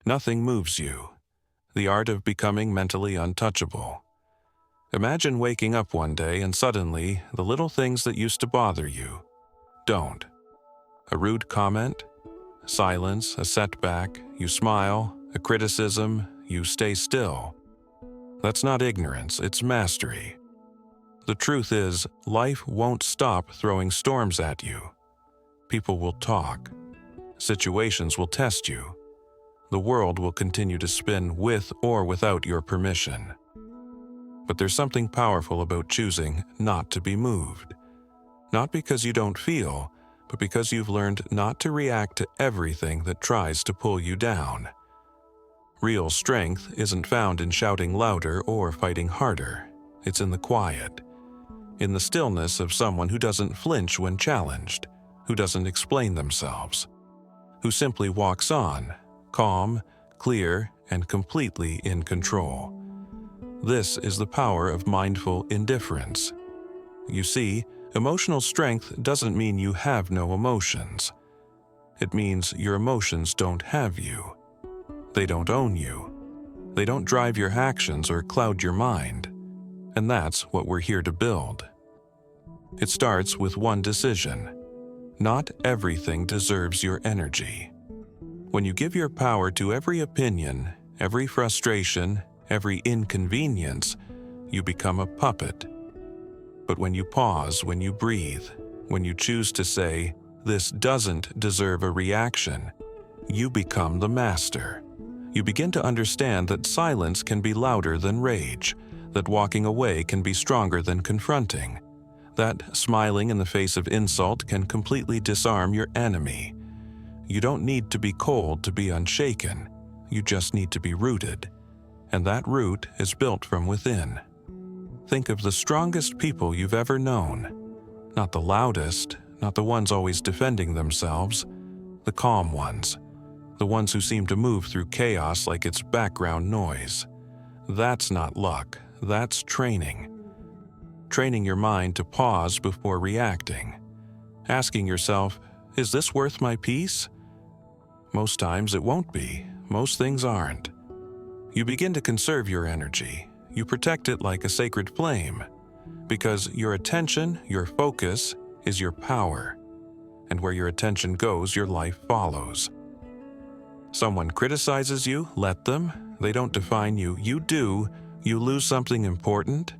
Nothing moves you. The art of becoming mentally untouchable. Imagine waking up one day and suddenly the little things that used to bother you don't. A rude comment, silence, a setback, you smile, a criticism, you stay still. That's not ignorance, it's mastery. The truth is, life won't stop throwing storms at you. People will talk. Situations will test you. The world will continue to spin with or without your permission. But there's something powerful about choosing not to be moved. Not because you don't feel, but because you've learned not to react to everything that tries to pull you down. Real strength isn't found in shouting louder or fighting harder. It's in the quiet. In the stillness of someone who doesn't flinch when challenged, who doesn't explain themselves, who simply walks on, calm, clear, and completely in control. This is the power of mindful indifference. You see, emotional strength doesn't mean you have no emotions. It means your emotions don't have you. They don't own you. They don't drive your actions or cloud your mind. And that's what we're here to build. It starts with one decision. Not everything deserves your energy. When you give your power to every opinion, every frustration, every inconvenience, you become a puppet. But when you pause, when you breathe, when you choose to say, "This doesn't deserve a reaction," you become the master. You begin to understand that silence can be louder than rage, that walking away can be stronger than confronting, that smiling in the face of insult can completely disarm your enemy. You don't need to be cold to be unshaken. You just need to be rooted. And that root is built from within. Think of the strongest people you've ever known. Not the loudest, not the ones always defending themselves, the calm ones, the ones who seem to move through chaos like it's background noise. That's not luck, that's training. Training your mind to pause before reacting. Asking yourself, is this worth my peace? Most times it won't be. Most things aren't. You begin to conserve your energy. You protect it like a sacred flame, because your attention, your focus, is your power. And where your attention goes, your life follows. Someone criticizes you, let them. They don't define you. You do. You lose something important.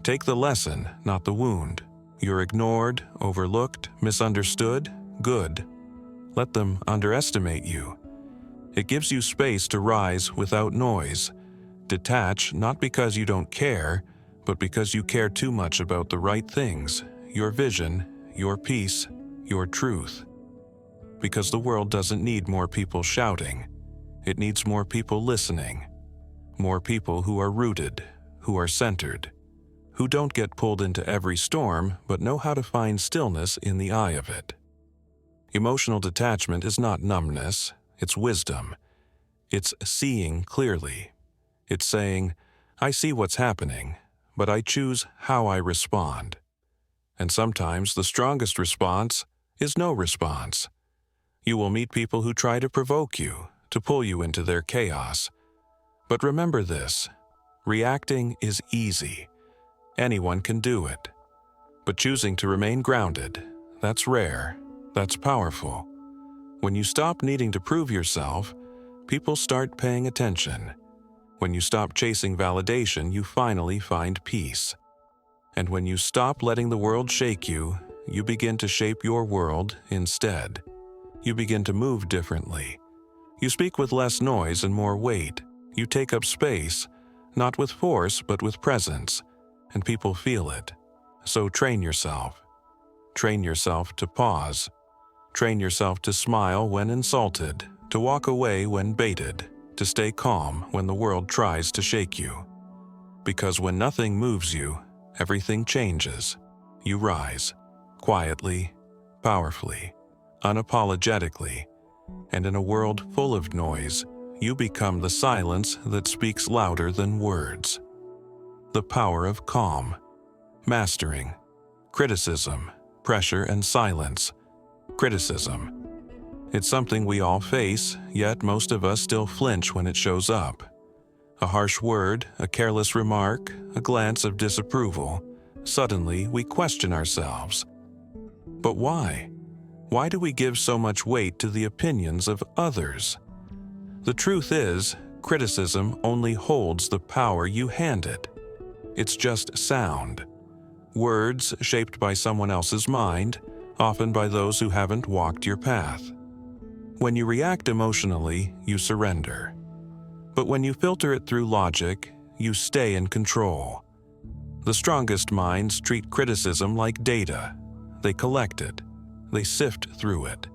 Take the lesson, not the wound. You're ignored, overlooked, misunderstood. Good. Let them underestimate you. It gives you space to rise without noise. Detach not because you don't care, but because you care too much about the right things, your vision, your peace, your truth. Because the world doesn't need more people shouting. It needs more people listening. More people who are rooted, who are centered, who don't get pulled into every storm but know how to find stillness in the eye of it. Emotional detachment is not numbness, it's wisdom. It's seeing clearly. It's saying, I see what's happening, but I choose how I respond. And sometimes the strongest response is no response. You will meet people who try to provoke you, to pull you into their chaos. But remember this, reacting is easy. Anyone can do it. But choosing to remain grounded, that's rare, that's powerful. When you stop needing to prove yourself, people start paying attention. When you stop chasing validation, you finally find peace. And when you stop letting the world shake you, you begin to shape your world instead. You begin to move differently. You speak with less noise and more weight. You take up space, not with force but with presence, and people feel it. So train yourself. Train yourself to pause. Train yourself to smile when insulted, to walk away when baited, to stay calm when the world tries to shake you. Because when nothing moves you, everything changes. You rise, quietly, powerfully, unapologetically, and in a world full of noise, you become the silence that speaks louder than words. The power of calm, mastering, criticism, pressure and silence. Criticism. It's something we all face, yet most of us still flinch when it shows up. A harsh word, a careless remark, a glance of disapproval. Suddenly, we question ourselves. But why? Why do we give so much weight to the opinions of others? The truth is, criticism only holds the power you hand it. It's just sound. Words shaped by someone else's mind, often by those who haven't walked your path. When you react emotionally, you surrender. But when you filter it through logic, you stay in control. The strongest minds treat criticism like data. They collect it. They sift through it.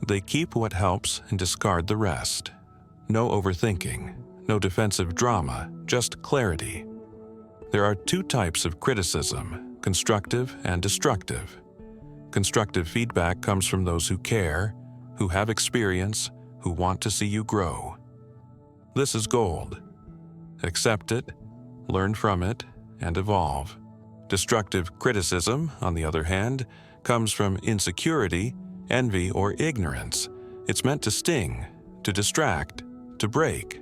They keep what helps and discard the rest. No overthinking, no defensive drama, just clarity. There are two types of criticism, constructive and destructive. Constructive feedback comes from those who care, who have experience, who want to see you grow. This is gold. Accept it, learn from it, and evolve. Destructive criticism, on the other hand, comes from insecurity, envy, or ignorance. It's meant to sting, to distract, to break.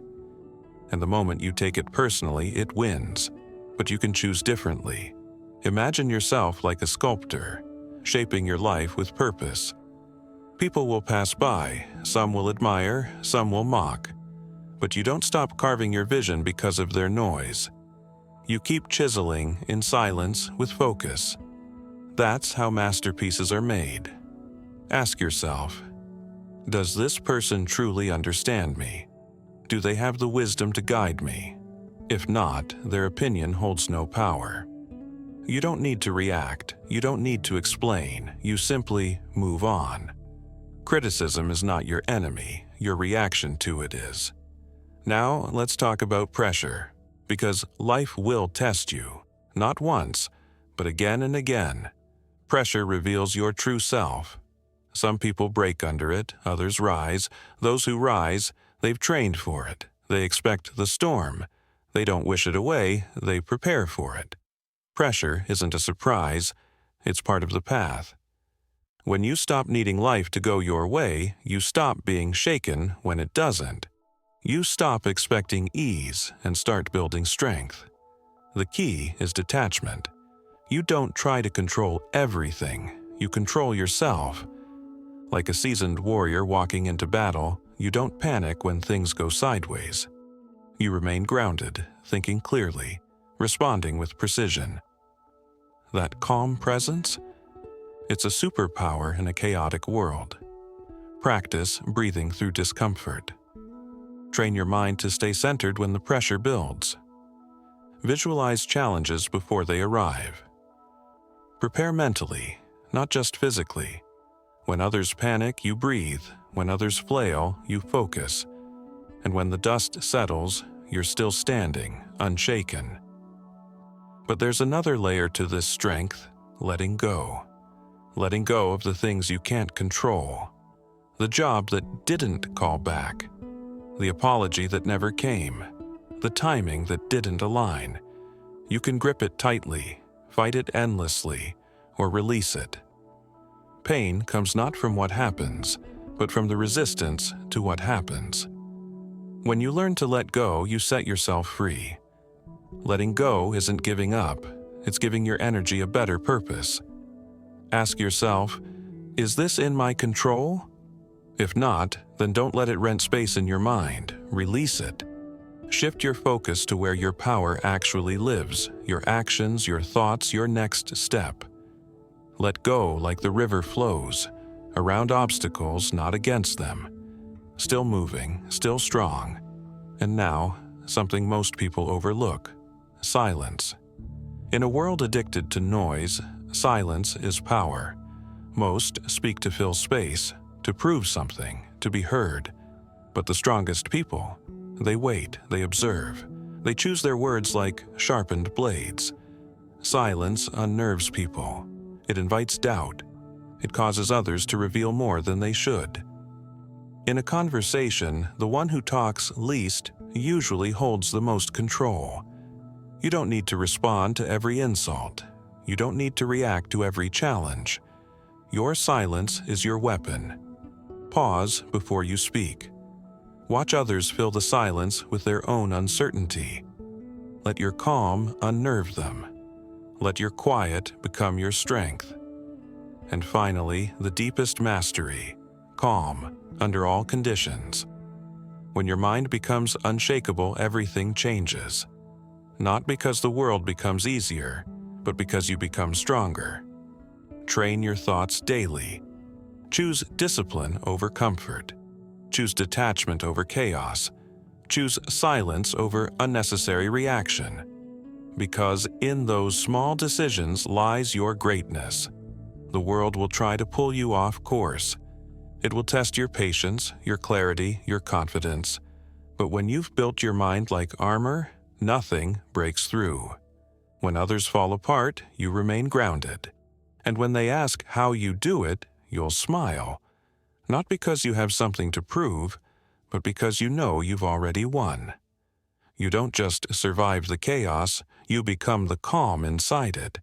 And the moment you take it personally, it wins. But you can choose differently. Imagine yourself like a sculptor, shaping your life with purpose. People will pass by, some will admire, some will mock. But you don't stop carving your vision because of their noise. You keep chiseling in silence with focus. That's how masterpieces are made. Ask yourself, does this person truly understand me? Do they have the wisdom to guide me? If not, their opinion holds no power. You don't need to react. You don't need to explain. You simply move on. Criticism is not your enemy. Your reaction to it is. Now, let's talk about pressure. Because life will test you. Not once, but again and again. Pressure reveals your true self. Some people break under it, others rise. Those who rise, they've trained for it. They expect the storm. They don't wish it away, they prepare for it. Pressure isn't a surprise, it's part of the path. When you stop needing life to go your way, you stop being shaken when it doesn't. You stop expecting ease and start building strength. The key is detachment. You don't try to control everything, you control yourself. Like a seasoned warrior walking into battle, you don't panic when things go sideways. You remain grounded, thinking clearly, responding with precision. That calm presence? It's a superpower in a chaotic world. Practice breathing through discomfort. Train your mind to stay centered when the pressure builds. Visualize challenges before they arrive. Prepare mentally, not just physically. When others panic, you breathe. When others flail, you focus. And when the dust settles, you're still standing, unshaken. But there's another layer to this strength, letting go. Letting go of the things you can't control. The job that didn't call back. The apology that never came. The timing that didn't align. You can grip it tightly, fight it endlessly, or release it. Pain comes not from what happens, but from the resistance to what happens. When you learn to let go, you set yourself free. Letting go isn't giving up, it's giving your energy a better purpose. Ask yourself, is this in my control? If not, then don't let it rent space in your mind. Release it. Shift your focus to where your power actually lives, your actions, your thoughts, your next step. Let go like the river flows, around obstacles, not against them. Still moving, still strong. And now, something most people overlook: silence. In a world addicted to noise, silence is power. Most speak to fill space, to prove something, to be heard. But the strongest people, they wait, they observe. They choose their words like sharpened blades. Silence unnerves people. It invites doubt. It causes others to reveal more than they should. In a conversation, the one who talks least usually holds the most control. You don't need to respond to every insult. You don't need to react to every challenge. Your silence is your weapon. Pause before you speak. Watch others fill the silence with their own uncertainty. Let your calm unnerve them. Let your quiet become your strength. And finally, the deepest mastery, calm under all conditions. When your mind becomes unshakable, everything changes. Not because the world becomes easier, but because you become stronger. Train your thoughts daily. Choose discipline over comfort. Choose detachment over chaos. Choose silence over unnecessary reaction. Because in those small decisions lies your greatness. The world will try to pull you off course. It will test your patience, your clarity, your confidence. But when you've built your mind like armor, nothing breaks through. When others fall apart, you remain grounded. And when they ask how you do it, you'll smile. Not because you have something to prove, but because you know you've already won. You don't just survive the chaos, you become the calm inside it.